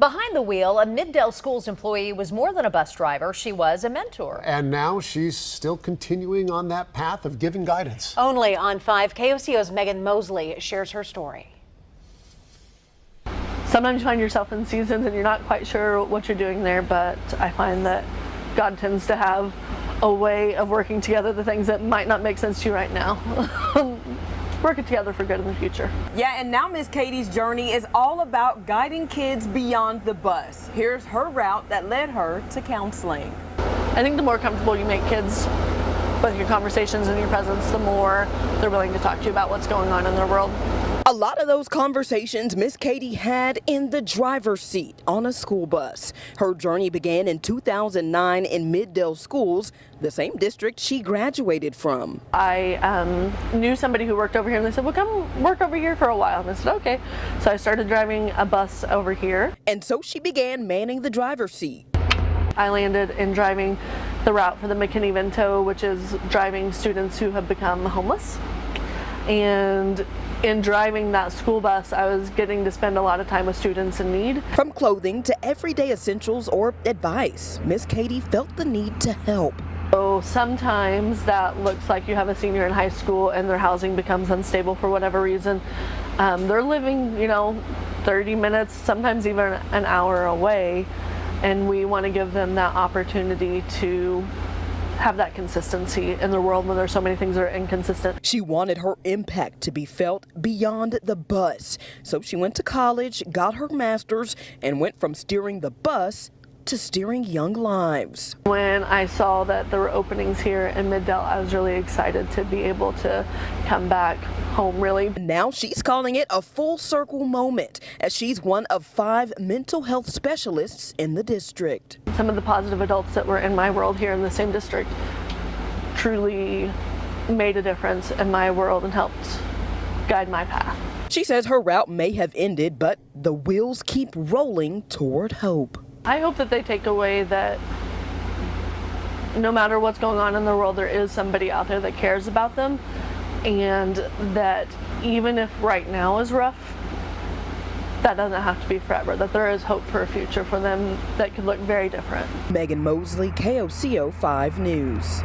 Behind the wheel, a Middale Schools employee was more than a bus driver. She was a mentor. And now she's still continuing on that path of giving guidance. Only on 5, KOCO's Megan Mosley shares her story. Sometimes you find yourself in seasons and you're not quite sure what you're doing there, but I find that God tends to have a way of working together the things that might not make sense to you right now. Working together for good in the future. Yeah, and now Miss Katie's journey is all about guiding kids beyond the bus. Here's her route that led her to counseling. I think the more comfortable you make kids with your conversations and your presence, the more they're willing to talk to you about what's going on in their world. A lot of those conversations Miss Katie had in the driver's seat on a school bus. Her journey began in 2009 in Middale Schools, the same district she graduated from. I knew somebody who worked over here and they said, well, come work over here for a while. And I said, okay. So I started driving a bus over here. And so she began manning the driver's seat. I landed in driving the route for the McKinney-Vento, which is driving students who have become homeless. And in driving that school bus, I was getting to spend a lot of time with students in need. From clothing to everyday essentials or advice, Miss Katie felt the need to help. So sometimes that looks like you have a senior in high school and their housing becomes unstable for whatever reason. They're living, 30 minutes, sometimes even an hour away, and we want to give them that opportunity to have that consistency in the world when there's so many things that are inconsistent. She wanted her impact to be felt beyond the bus. So she went to college, got her master's, and went from steering the bus to steering young lives. When I saw that there were openings here in Middale, I was really excited to be able to come back home, really. Now she's calling it a full circle moment, as she's one of 5 mental health specialists in the district. Some of the positive adults that were in my world here in the same district truly made a difference in my world and helped guide my path. She says her route may have ended, but the wheels keep rolling toward hope. I hope that they take away that no matter what's going on in the world, there is somebody out there that cares about them, and that even if right now is rough, that doesn't have to be forever, that there is hope for a future for them that could look very different. Megan Mosley, KOCO 5 News.